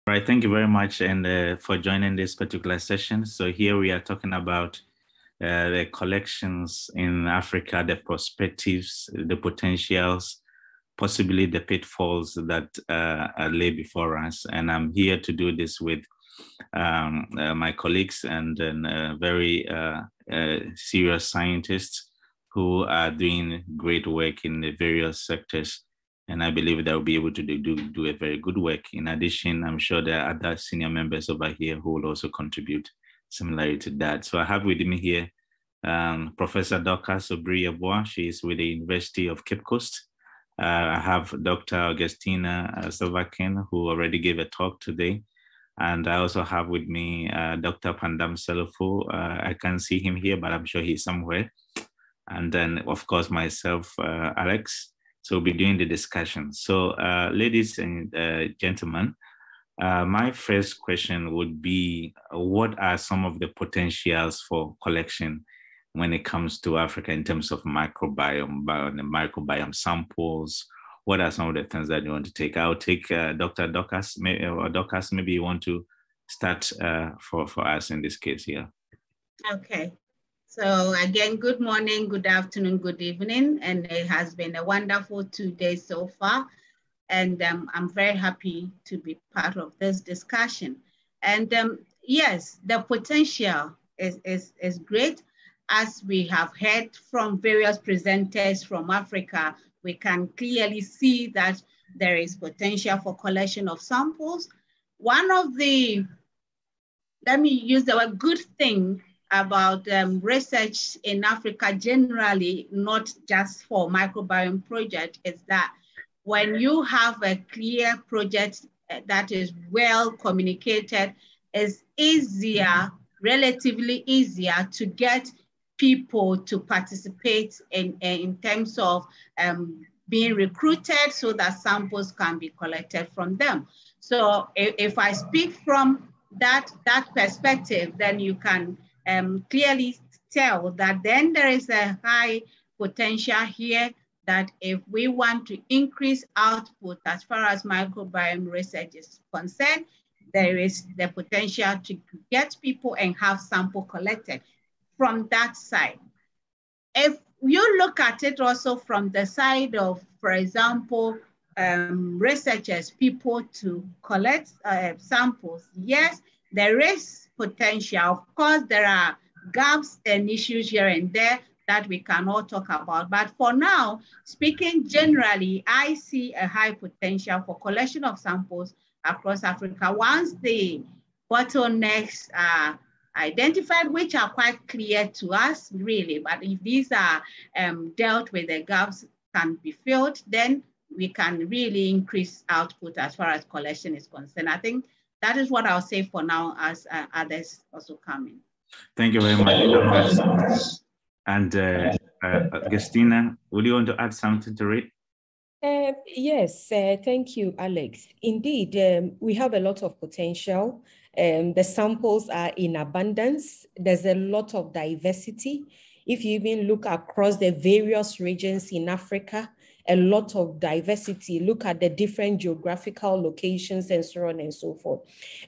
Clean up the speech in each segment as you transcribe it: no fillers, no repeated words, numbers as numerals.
All right, thank you very much and for joining this particular session. So here we are talking about the collections in Africa, the perspectives, the potentials, possibly the pitfalls that lay before us. And I'm here to do this with my colleagues and very serious scientists who are doing great work in the various sectors. And I believe they'll be able to do a very good work. In addition, I'm sure there are other senior members over here who will also contribute similarly to that. So I have with me here Professor Dorcas Obiri Yeboah. She is with the University of Cape Coast. I have Dr. Augustina Sylverken, who already gave a talk today. And I also have with me Dr. Pandam Salifu. I can't see him here, but I'm sure he's somewhere. And then, of course, myself, Alex. So we'll be doing the discussion. So ladies and gentlemen, my first question would be, what are some of the potentials for collection when it comes to Africa in terms of microbiome samples? What are some of the things that you want to take? I'll take Dr. Dorcas, or Dorcas, maybe you want to start for us in this case here. Okay. So again, good morning, good afternoon, good evening. And it has been a wonderful 2 days so far. And I'm very happy to be part of this discussion. And yes, the potential is great. As we have heard from various presenters from Africa, we can clearly see that there is potential for collection of samples. One of the, let me use the word good thing about research in Africa generally, not just for microbiome project, is that when you have a clear project that is well communicated, it's easier, relatively easier to get people to participate in terms of being recruited so that samples can be collected from them. So if I speak from that perspective, then you can clearly tell that then there is a high potential here that if we want to increase output as far as microbiome research is concerned, there is the potential to get people and have sample collected from that side. If you look at it also from the side of, for example, researchers, people to collect samples, yes, there is potential. Of course, there are gaps and issues here and there that we can all talk about. But for now, speaking generally, I see a high potential for collection of samples across Africa once the bottlenecks are identified, which are quite clear to us, really. But if these are dealt with, the gaps can be filled, then we can really increase output as far as collection is concerned. I think that is what I'll say for now as others also come in. Thank you very much, Dorcas. And Augustina, would you want to add something to it? Yes, thank you, Alex. Indeed, we have a lot of potential. The samples are in abundance. There's a lot of diversity. If you even look across the various regions in Africa, a lot of diversity. Look at the different geographical locations and so on and so forth.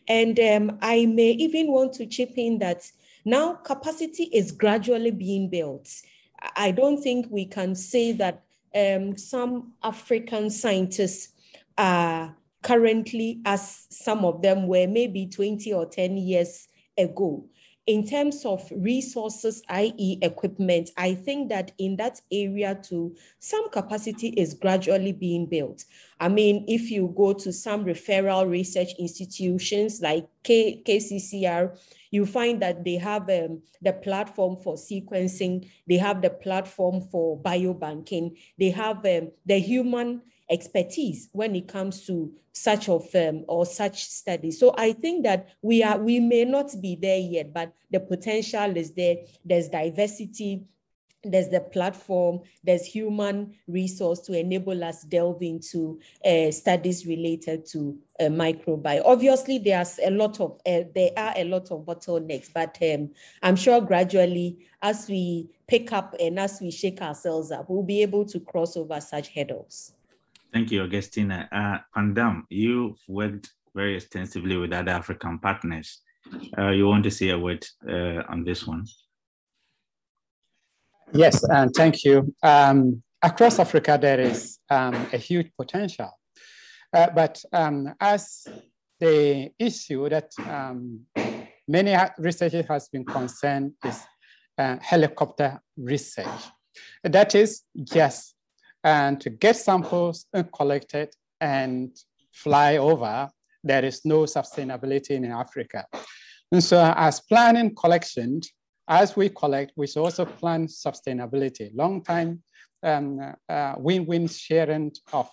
And I may even want to chip in that now capacity is gradually being built. I don't think we can say that some African scientists are currently as some of them were maybe 20 or 10 years ago. In terms of resources, i.e. equipment, I think that in that area too, some capacity is gradually being built. I mean, if you go to some referral research institutions like KCCR, you find that they have the platform for sequencing, they have the platform for biobanking, they have the human expertise when it comes to such studies. So I think that we may not be there yet, but the potential is there. There's diversity, there's the platform, there's human resource to enable us delve into studies related to microbiome. Obviously, there are a lot of bottlenecks, but I'm sure gradually, as we pick up and as we shake ourselves up, we'll be able to cross over such hurdles. Thank you, Augustina. Pandam, you've worked very extensively with other African partners. You want to say a word on this one? Yes, and thank you. Across Africa, there is a huge potential. But as the issue that many researchers has been concerned is helicopter research. That is, yes, and to get samples collected and fly over, there is no sustainability in Africa. And so as planning collection, as we collect, we should also plan sustainability, long-time win-win sharing of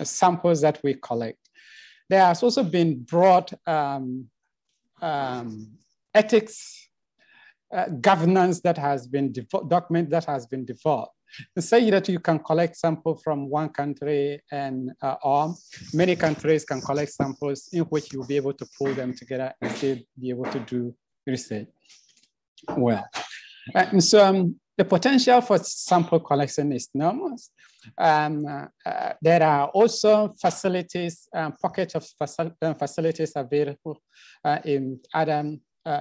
samples that we collect. There has also been broad ethics governance that has been document that has been developed. Say that you can collect samples from one country and or many countries can collect samples in which you'll be able to pull them together and still be able to do research well. And so the potential for sample collection is enormous. There are also facilities, pockets of facilities available in other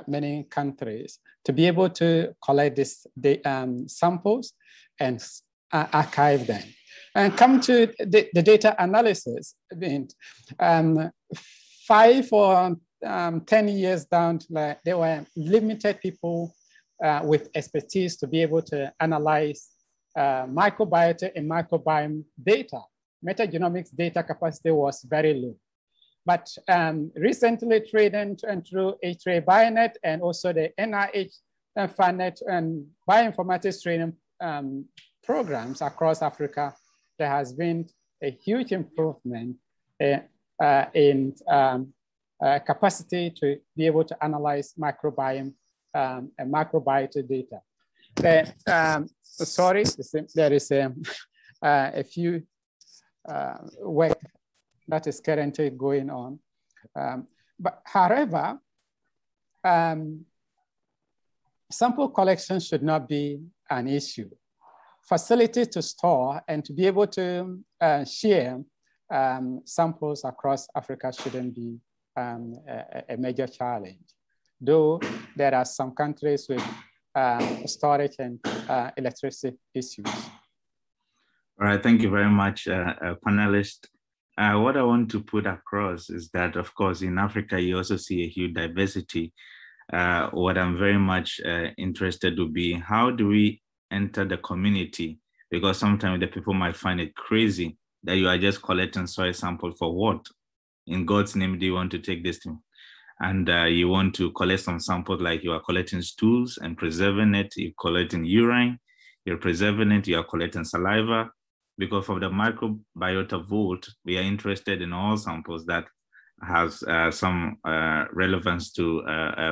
many countries to be able to collect the samples and archive them. And come to the data analysis. 5 or 10 years down, there were limited people with expertise to be able to analyze microbiota and microbiome data. Metagenomics data capacity was very low. But recently, training and through H3 Bionet and also the NIH FANET and bioinformatics training programs across Africa, there has been a huge improvement in capacity to be able to analyze microbiome and microbiota data. Sorry, there is a few work that is currently going on. But however, sample collection should not be an issue. Facilities to store and to be able to share samples across Africa shouldn't be a major challenge. Though there are some countries with storage and electricity issues. All right, thank you very much, panelists. What I want to put across is that, of course, in Africa, you also see a huge diversity. What I'm very much interested to be, how do we enter the community? Because sometimes the people might find it crazy that you are just collecting soil sample for what? In God's name, do you want to take this thing? And you want to collect some samples like you are collecting stools and preserving it, you're collecting urine, you're preserving it, you are collecting saliva. Because of the microbiota vault, we are interested in all samples that has some relevance to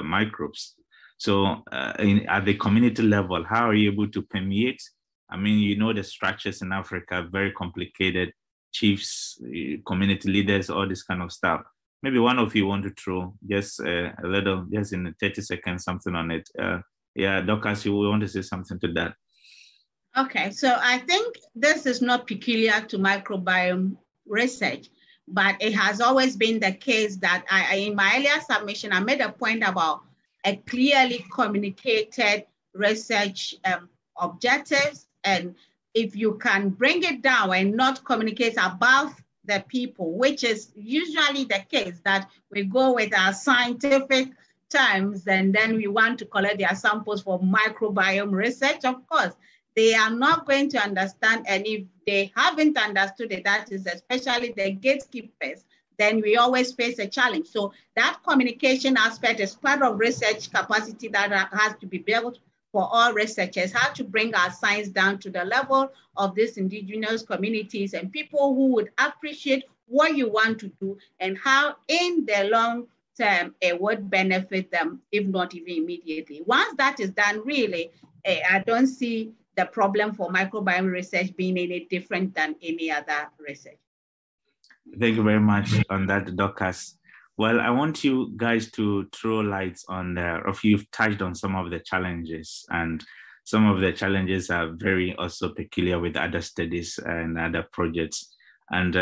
microbes. So at the community level, how are you able to permeate? I mean, you know, the structures in Africa, very complicated, chiefs, community leaders, all this kind of stuff. Maybe one of you want to throw just a little, just in 30 seconds, something on it. Yeah, Dorcas, you want to say something to that? Okay, so I think this is not peculiar to microbiome research, but it has always been the case that in my earlier submission, I made a point about a clearly communicated research objectives. And if you can bring it down and not communicate above the people, which is usually the case, that we go with our scientific terms and then we want to collect their samples for microbiome research, of course, they are not going to understand. And if they haven't understood it, that is especially the gatekeepers, then we always face a challenge. So that communication aspect is part of research capacity that has to be built for all researchers, how to bring our science down to the level of these indigenous communities and people who would appreciate what you want to do and how in the long term it would benefit them, if not even immediately. Once that is done, really, I don't see the problem for microbiome research being any different than any other research. Thank you very much on that, Dorcas. Well, I want you guys to throw lights on if you've touched on some of the challenges, and some of the challenges are very also peculiar with other studies and other projects. And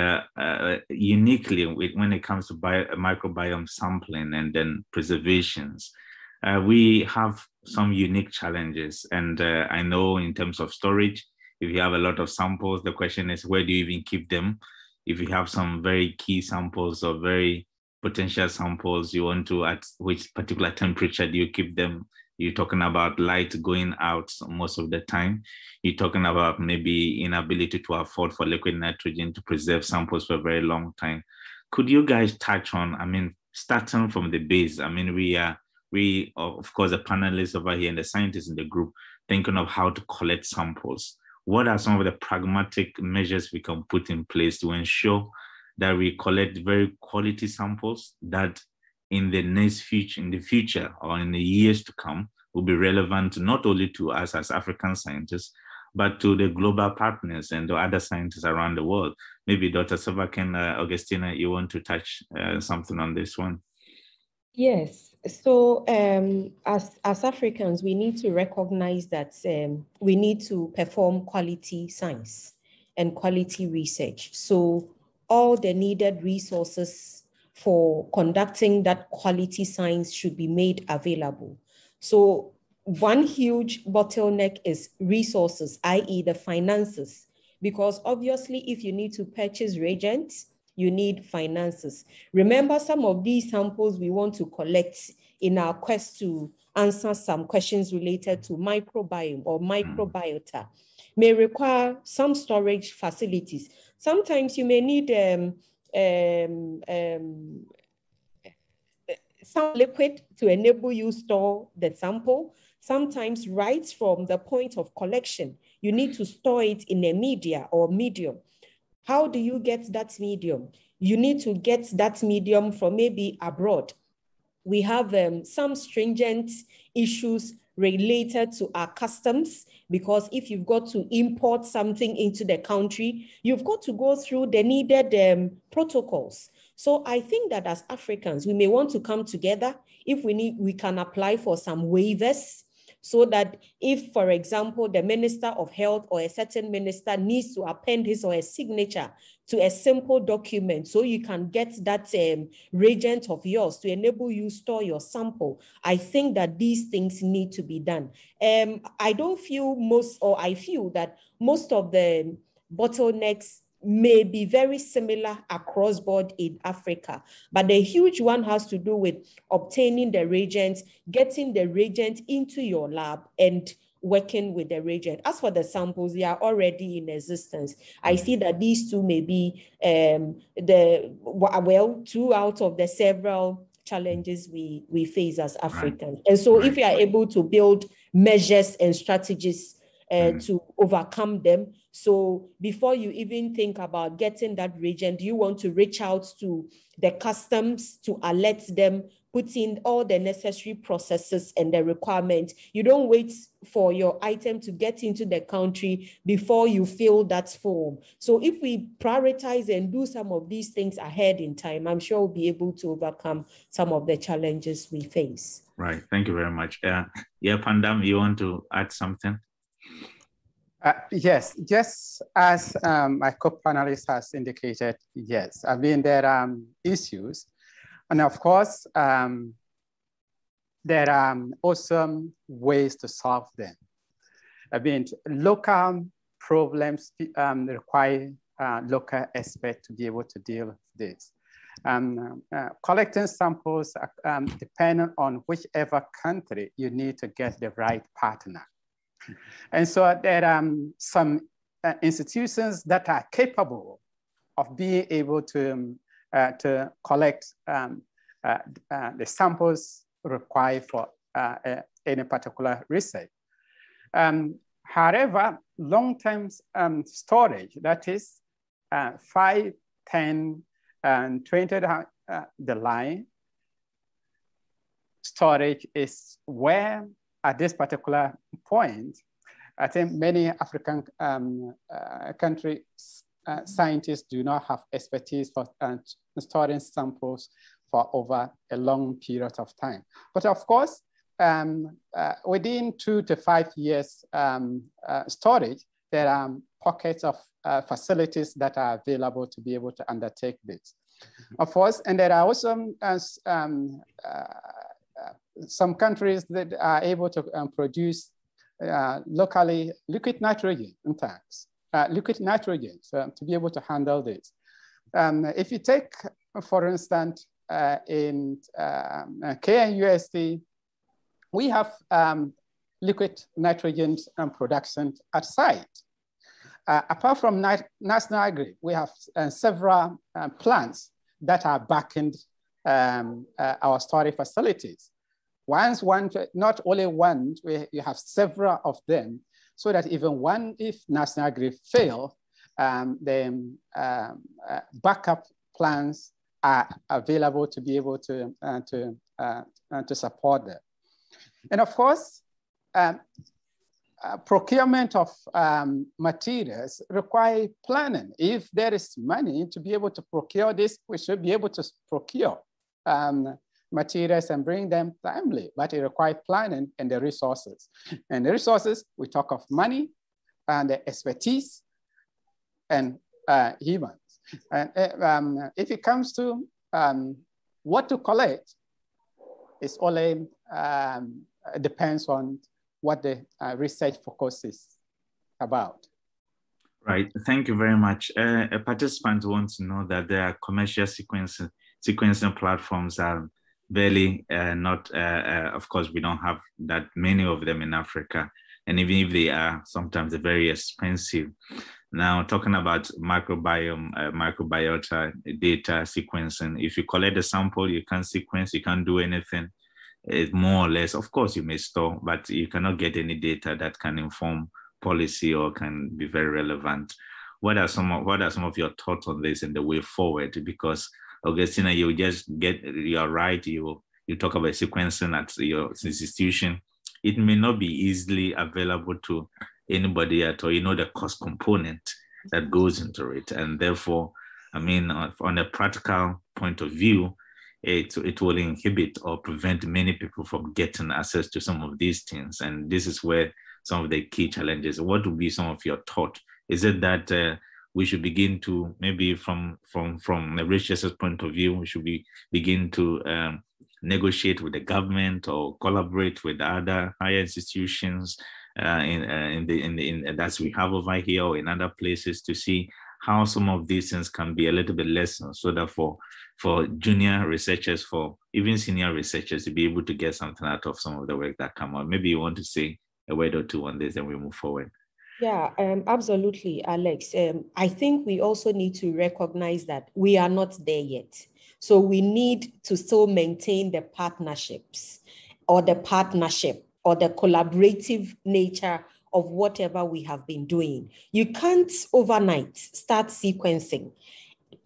uniquely, when it comes to microbiome sampling and then preservations, we have some unique challenges. And I know in terms of storage, if you have a lot of samples, the question is, where do you even keep them? If you have some very key samples or very potential samples, you want to, at which particular temperature do you keep them? You're talking about light going out most of the time. You're talking about maybe inability to afford for liquid nitrogen to preserve samples for a very long time. Could you guys touch on, I mean, starting from the base, I mean, we, of course, the panelists over here and the scientists in the group, thinking of how to collect samples. What are some of the pragmatic measures we can put in place to ensure that we collect very quality samples that in the future or in the years to come will be relevant not only to us as African scientists, but to the global partners and the other scientists around the world? Maybe Dr. Sylverken, Augustina, you want to touch something on this one? Yes. So as Africans, we need to recognize that we need to perform quality science and quality research. So all the needed resources for conducting that quality science should be made available. So one huge bottleneck is resources, i.e. the finances, because obviously if you need to purchase reagents, you need finances. Remember, some of these samples we want to collect in our quest to answer some questions related to microbiome or microbiota may require some storage facilities. Sometimes you may need some liquid to enable you store the sample. Sometimes right from the point of collection, you need to store it in a media or medium. How do you get that medium? You need to get that medium from maybe abroad. We have some stringent issues related to our customs, because if you've got to import something into the country, you've got to go through the needed protocols. So I think that as Africans, we may want to come together. If we need, we can apply for some waivers, so that if, for example, the Minister of Health or a certain minister needs to append his or her signature to a simple document, so you can get that reagent of yours to enable you store your sample. I think that these things need to be done. I feel that most of the bottlenecks may be very similar across board in Africa, but the huge one has to do with obtaining the reagents, getting the reagent into your lab and working with the reagent. As for the samples, they are already in existence. I see that these two may be two out of the several challenges we face as Africans. And so if we are able to build measures and strategies to overcome them. So before you even think about getting that reagent, you want to reach out to the customs to alert them, put in all the necessary processes and the requirements. You don't wait for your item to get into the country before you fill that form. So if we prioritize and do some of these things ahead in time, I'm sure we'll be able to overcome some of the challenges we face. Right, thank you very much. Yeah, Pandam, you want to add something? Yes, just as my co-panelist has indicated, yes. I mean, there are issues. And of course, there are also ways to solve them. I mean, local problems require local experts to be able to deal with this. Collecting samples depending on whichever country, you need to get the right partner. And so there are some institutions that are capable of being able to collect the samples required for any particular research. However, long-term storage, that is 5, 10, and 20 the line storage is where, at this particular point, I think many African countries, scientists do not have expertise for storing samples for over a long period of time. But of course, within 2 to 5 years storage, there are pockets of facilities that are available to be able to undertake this. Of course, and there are also some countries that are able to produce locally liquid nitrogen in tanks, liquid nitrogen to be able to handle this. If you take, for instance, in KNUST, we have liquid nitrogen production at site. Apart from National Grid, we have several plants that are backing our storage facilities. Not only one, you have several of them, so that even if National Grid fail, then backup plans are available to be able to support them. And of course, procurement of materials require planning. If there is money to be able to procure this, we should be able to procure materials and bring them timely, but it requires planning and the resources. And the resources, we talk of money and the expertise and humans. And if it comes to what to collect, it's only depends on what the research focus is about. Right, thank you very much. A participant wants to know that there are commercial sequencing platforms are barely not, of course, we don't have that many of them in Africa. And even if they are, sometimes they're very expensive. Now, talking about microbiota data sequencing, if you collect a sample, you can't sequence, you can't do anything. It's more or less, of course, you may store, but you cannot get any data that can inform policy or can be very relevant. What are some of your thoughts on this and the way forward? Because Augustina, you're right. You talk about sequencing at your institution. It may not be easily available to anybody at all. You know the cost component that goes into it, and therefore, I mean, on a practical point of view, it will inhibit or prevent many people from getting access to some of these things. And this is where some of the key challenges. What would be some of your thought? Is it that we should begin to, maybe from a researcher's point of view, we should begin to negotiate with the government or collaborate with other higher institutions that we have over here or in other places to see how some of these things can be a little bit lessened, so that for junior researchers, for even senior researchers, to be able to get something out of some of the work that come out. Maybe you want to say a word or two on this, and we move forward. Yeah, absolutely, Alex. I think we also need to recognize that we are not there yet. So we need to still maintain the partnerships or the partnership or the collaborative nature of whatever we have been doing. You can't overnight start sequencing,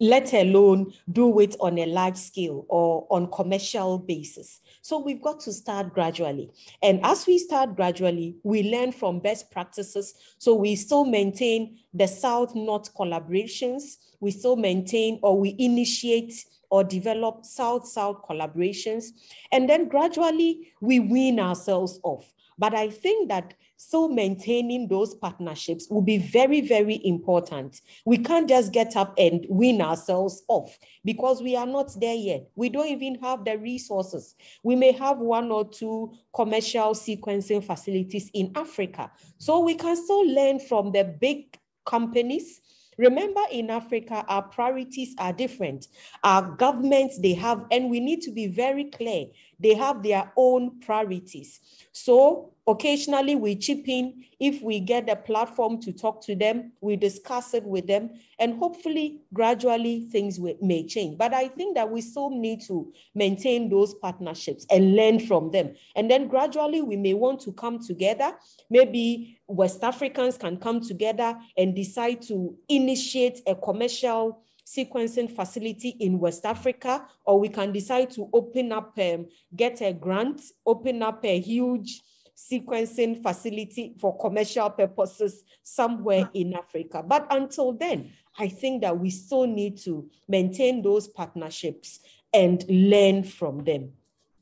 let alone do it on a large scale or on commercial basis. So we've got to start gradually. And as we start gradually, we learn from best practices. So we still maintain the South-North collaborations. We still maintain or we initiate or develop South-South collaborations. And then gradually we wean ourselves off. But I think that still maintaining those partnerships will be very, very important. We can't just get up and wean ourselves off because we are not there yet. We don't even have the resources. We may have 1 or 2 commercial sequencing facilities in Africa. So we can still learn from the big companies. Remember, in Africa, our priorities are different. Our governments, they have, and we need to be very clear, they have their own priorities. So occasionally we chip in. If we get a platform to talk to them, we discuss it with them, and hopefully gradually things may change. But I think that we still need to maintain those partnerships and learn from them. And then gradually we may want to come together. Maybe West Africans can come together and decide to initiate a commercial sequencing facility in West Africa, or we can decide to open up, get a grant, open up a huge sequencing facility for commercial purposes somewhere in Africa. But until then, I think that we still need to maintain those partnerships and learn from them.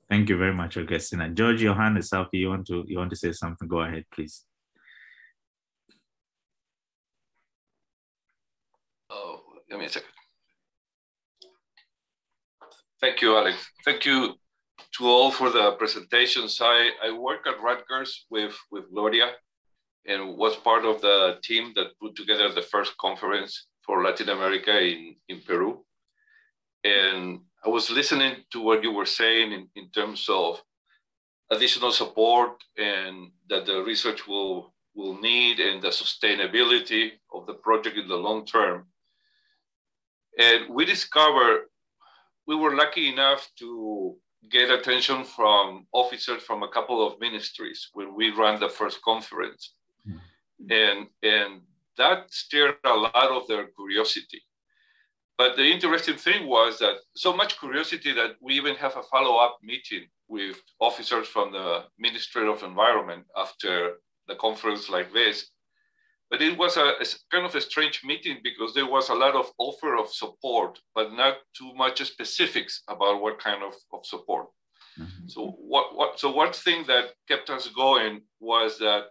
Thank you very much, Augustina. George, your hand is up. You want to say something? Go ahead, please. Give me a second. Thank you, Alex. Thank you to all for the presentations. I work at Rutgers with Gloria and was part of the team that put together the first conference for Latin America in Peru. And I was listening to what you were saying in terms of additional support and that the research will need and the sustainability of the project in the long term. And we discovered, we were lucky enough to get attention from officers from a couple of ministries when we ran the first conference. And that stirred a lot of their curiosity. But the interesting thing was that so much curiosity that we even have a follow-up meeting with officers from the Ministry of Environment after the conference like this. But it was a kind of a strange meeting because there was a lot of offer of support, but not too much specifics about what kind of support. Mm-hmm. So one thing that kept us going was that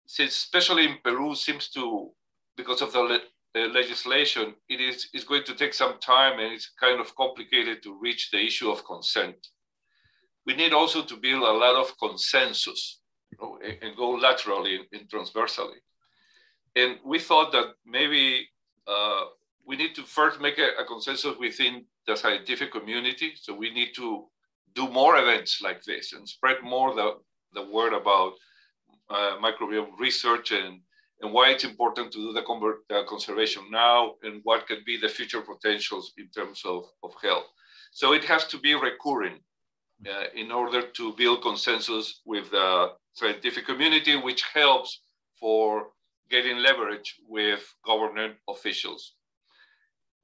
since especially in Peru seems to, because of the legislation, it's going to take some time and it's kind of complicated to reach the issue of consent. We need also to build a lot of consensus, you know, and go laterally and transversally. And we thought that maybe we need to first make a consensus within the scientific community. So we need to do more events like this and spread more the word about microbiome research and why it's important to do the conservation now and what could be the future potentials in terms of health. So it has to be recurring in order to build consensus with the scientific community, which helps for getting leverage with government officials.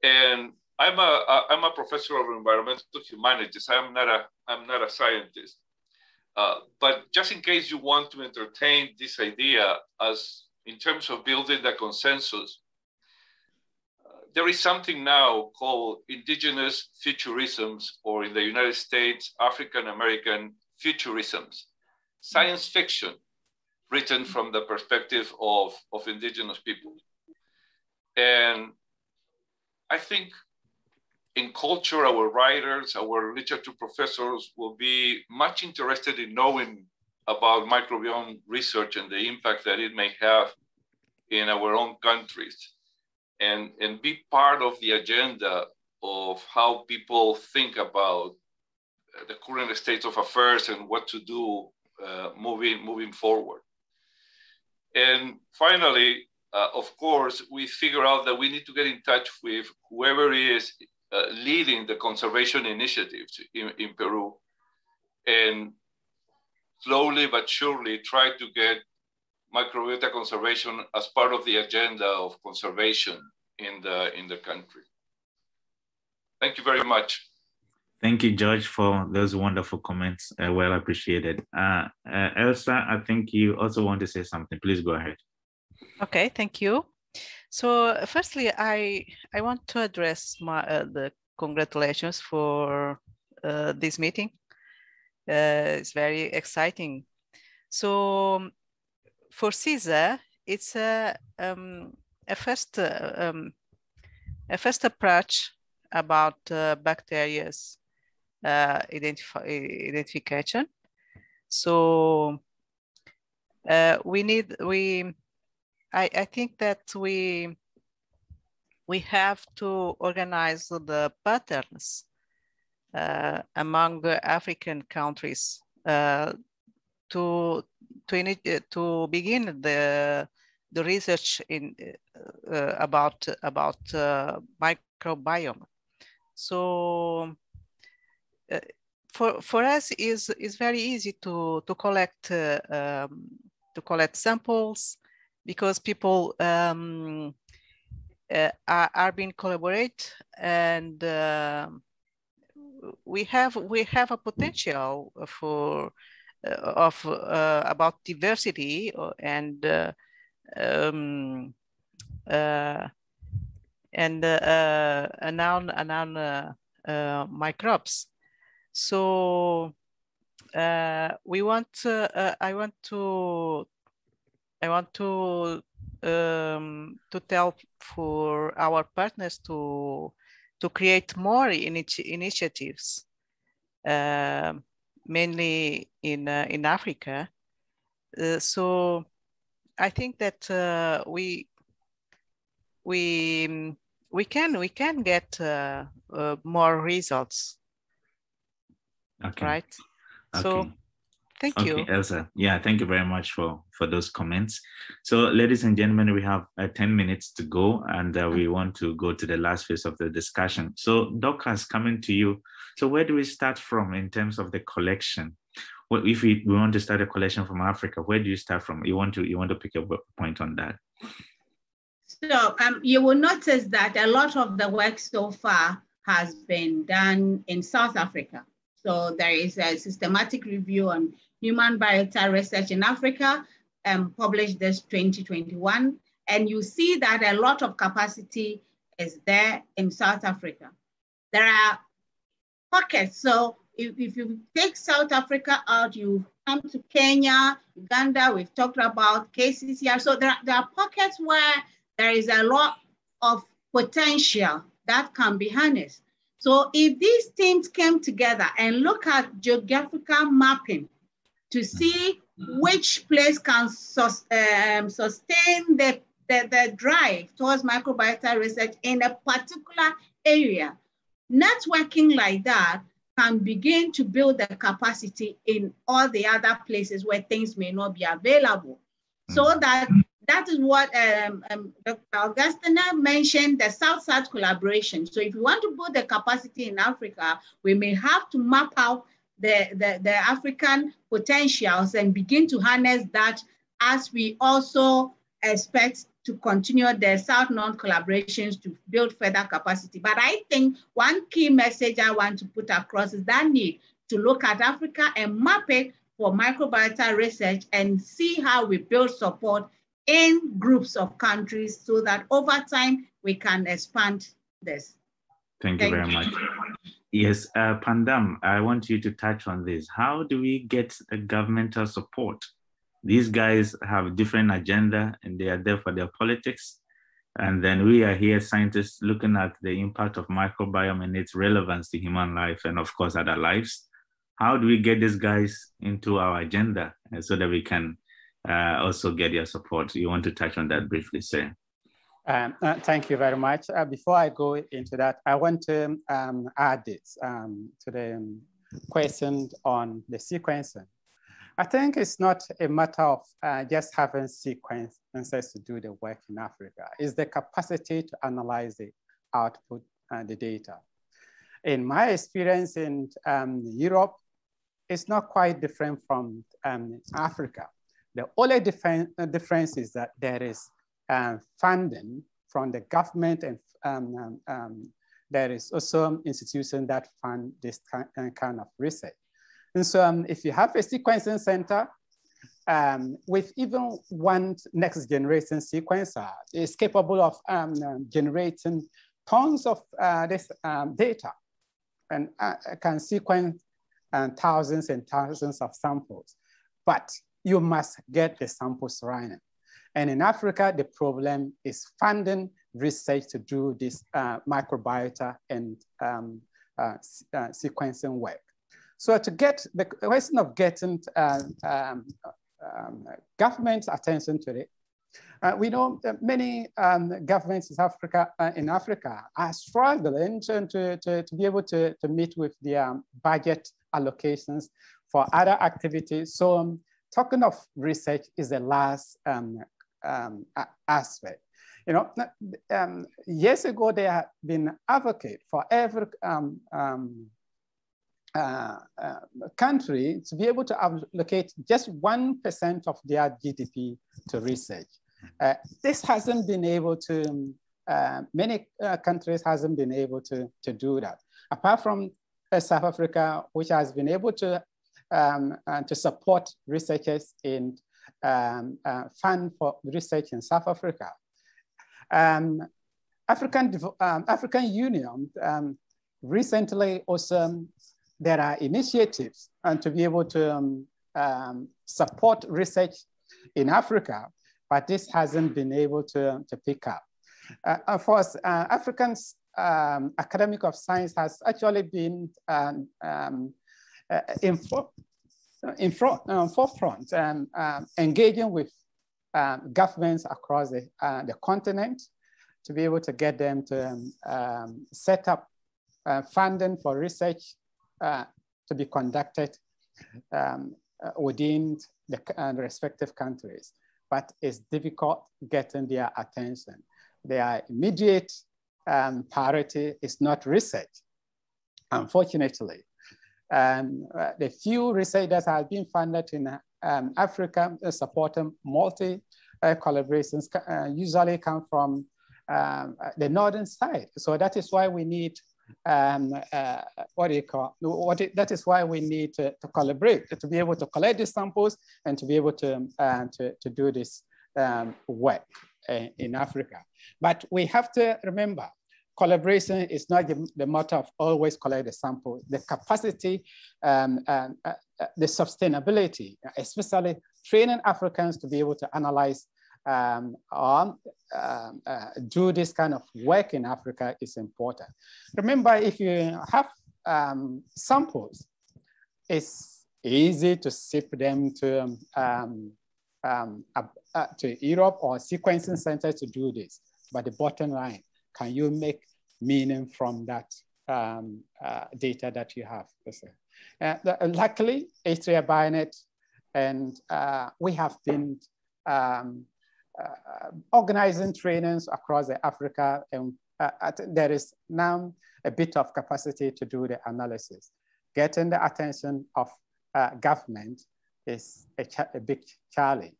And I'm a professor of environmental humanities. I'm not a scientist. But just in case you want to entertain this idea as in terms of building the consensus, there is something now called indigenous futurisms, or in the United States, African American futurisms, science fiction written from the perspective of indigenous people. And I think in culture, our writers, our literature professors will be much interested in knowing about microbiome research and the impact that it may have in our own countries, and be part of the agenda of how people think about the current state of affairs and what to do moving forward. And finally, of course, we figure out that we need to get in touch with whoever is leading the conservation initiatives in Peru, and slowly but surely try to get microbiota conservation as part of the agenda of conservation in the country. Thank you very much. Thank you, George, for those wonderful comments. Well appreciated. Elsa, I think you also want to say something. Please go ahead. Okay, thank you. So firstly, I want to address the congratulations for this meeting. It's very exciting. So for CISA, it's a first approach about bacteria's identification. So I think that we have to organize the patterns among African countries to begin the research in about microbiome. So for us is very easy to collect samples, because people are being collaborate, and we have a potential for about diversity and microbes. So I want to tell for our partners to create more initiatives, mainly in Africa. So I think that we can get more results. Okay. Right. Okay. So thank you. Okay, Elsa. Yeah, thank you very much for those comments. So, ladies and gentlemen, we have 10 minutes to go, and we want to go to the last phase of the discussion. So, Dorcas, coming to you. So, where do we start from in terms of the collection? Well, if we want to start a collection from Africa, where do you start from? You want to pick a point on that? So, you will notice that a lot of the work so far has been done in South Africa. So there is a systematic review on human biota research in Africa, published this 2021. And you see that a lot of capacity is there in South Africa. There are pockets. So if you take South Africa out, you come to Kenya, Uganda, we've talked about KCCR. So there are pockets where there is a lot of potential that can be harnessed. So if these teams came together and look at geographical mapping to see which place can sustain the drive towards microbiota research in a particular area, networking like that can begin to build the capacity in all the other places where things may not be available. So that is what Dr. Augustina mentioned, the South-South collaboration. So if you want to build the capacity in Africa, we may have to map out the African potentials and begin to harness that, as we also expect to continue the South-North collaborations to build further capacity. But I think one key message I want to put across is that need to look at Africa and map it for microbiota research and see how we build support in groups of countries so that over time we can expand this. Thank you very much. Yes, Pandam, I want you to touch on this. How do we get the governmental support? These guys have different agenda and they are there for their politics. And then we are here, scientists, looking at the impact of microbiome and its relevance to human life and of course other lives. How do we get these guys into our agenda so that we can also get your support? You want to touch on that briefly, sir? Thank you very much. Before I go into that, I want to add this to the question on the sequencing. I think it's not a matter of just having sequences to do the work in Africa. It's the capacity to analyze the output and the data. In my experience in Europe, it's not quite different from Africa. The only difference is that there is funding from the government and there is also institutions that fund this kind of research. And so if you have a sequencing center with even one next generation sequencer, is capable of generating tons of this data and can sequence thousands and thousands of samples. But you must get the samples running. And in Africa, the problem is funding research to do this microbiota and sequencing work. So to get the question of getting government's attention to it, we know that many governments in Africa are struggling to be able to meet with their budget allocations for other activities. So talking of research is the last aspect. You know, years ago, there had been advocate for every country to be able to allocate just 1% of their GDP to research. This hasn't been able to, many countries hasn't been able to do that. Apart from South Africa, which has been able to support researchers in fund for research in South Africa. African Union recently also, there are initiatives to be able to support research in Africa. but this hasn't been able to pick up. Of course, Africans academic of science has actually been in forefront and engaging with governments across the continent to be able to get them to set up funding for research to be conducted within the respective countries. But it's difficult getting their attention. Their immediate priority is not research, unfortunately. The few research that has been funded in Africa supporting multi-collaborations usually come from the northern side. So that is why we need, that is why we need to collaborate, to be able to collect these samples and to be able to do this work in Africa. But we have to remember, collaboration is not the matter of always collect the sample. The capacity, the sustainability, especially training Africans to be able to analyze or do this kind of work in Africa is important. Remember, if you have samples, it's easy to ship them to Europe or sequencing centers to do this. But the bottom line, can you make meaning from that data that you have? Luckily, H3 Bionet and we have been organizing trainings across Africa, and there is now a bit of capacity to do the analysis. Getting the attention of government is a big challenge.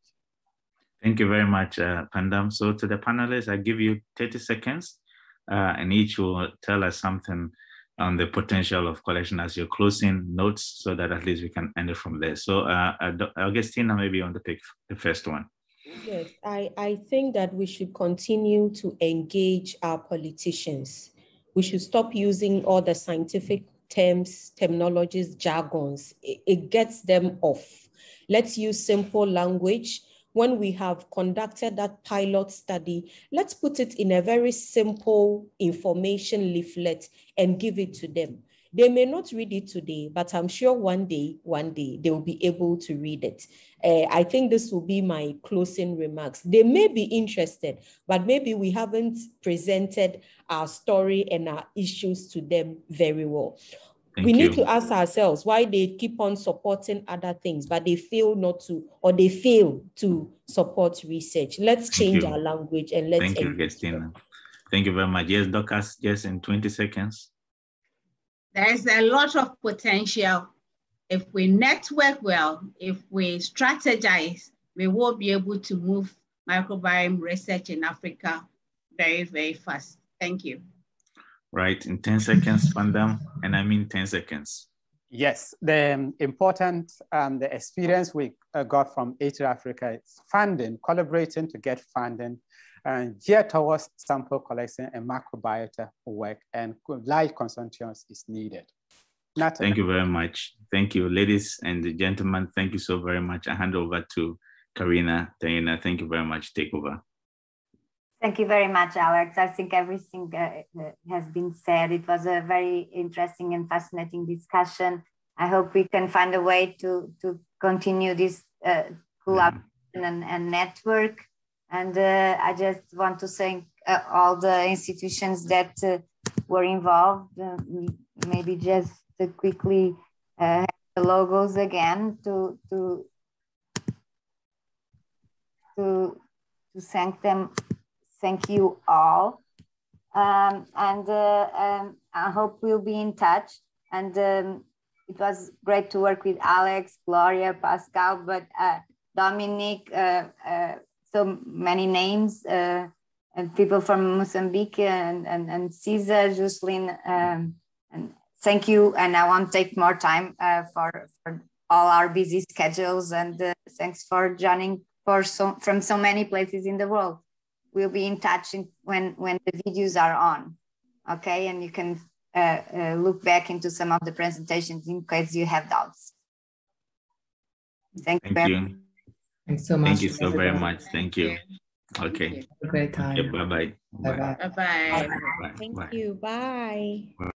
Thank you very much, Pandam. So to the panelists, I give you 30 seconds and each will tell us something on the potential of collection as your closing notes so that at least we can end it from there. So Augustina, maybe you want to pick the first one. Yes, I think that we should continue to engage our politicians. We should stop using all the scientific terms, terminologies, jargons. It gets them off. Let's use simple language. When we have conducted that pilot study, let's put it in a very simple information leaflet and give it to them. They may not read it today, but I'm sure one day they will be able to read it. I think this will be my closing remarks. They may be interested, but maybe we haven't presented our story and our issues to them very well. We need to ask ourselves why they keep on supporting other things, but they fail not to, or they fail to support research. Let's change our language and let's. Thank you, Augustina. Thank you very much. Yes, Dorcas, just in 20 seconds. There's a lot of potential. If we network well, if we strategize, we will be able to move microbiome research in Africa very, very fast. Thank you. Right, in 10 seconds, Pandam, and I mean 10 seconds. Yes, the important, the experience we got from H3 Africa is funding, collaborating to get funding, and geared towards sample collection and microbiota work, and large consortiums is needed. Thank you very much. Thank you, ladies and gentlemen. Thank you so very much. I hand over to Karina. Taina, thank you very much. Take over. Thank you very much, Alex. I think everything has been said. It was a very interesting and fascinating discussion. I hope we can find a way to continue this collaboration and network. And I just want to thank all the institutions that were involved. Maybe just to quickly have the logos again to thank them. Thank you all. I hope we'll be in touch. And it was great to work with Alex, Gloria, Pascal, but Dominic, so many names, and people from Mozambique and Cesar, Jocelyn, and thank you. And I won't take more time for all our busy schedules, and thanks for joining from so many places in the world. We'll be in touch when the videos are on, okay? And you can look back into some of the presentations in case you have doubts. Thank you. Thanks so much. Thank you so very much. Thank you. Okay. Have a great time. Okay, bye-bye. Bye-bye. Bye-bye. Thank you. Bye.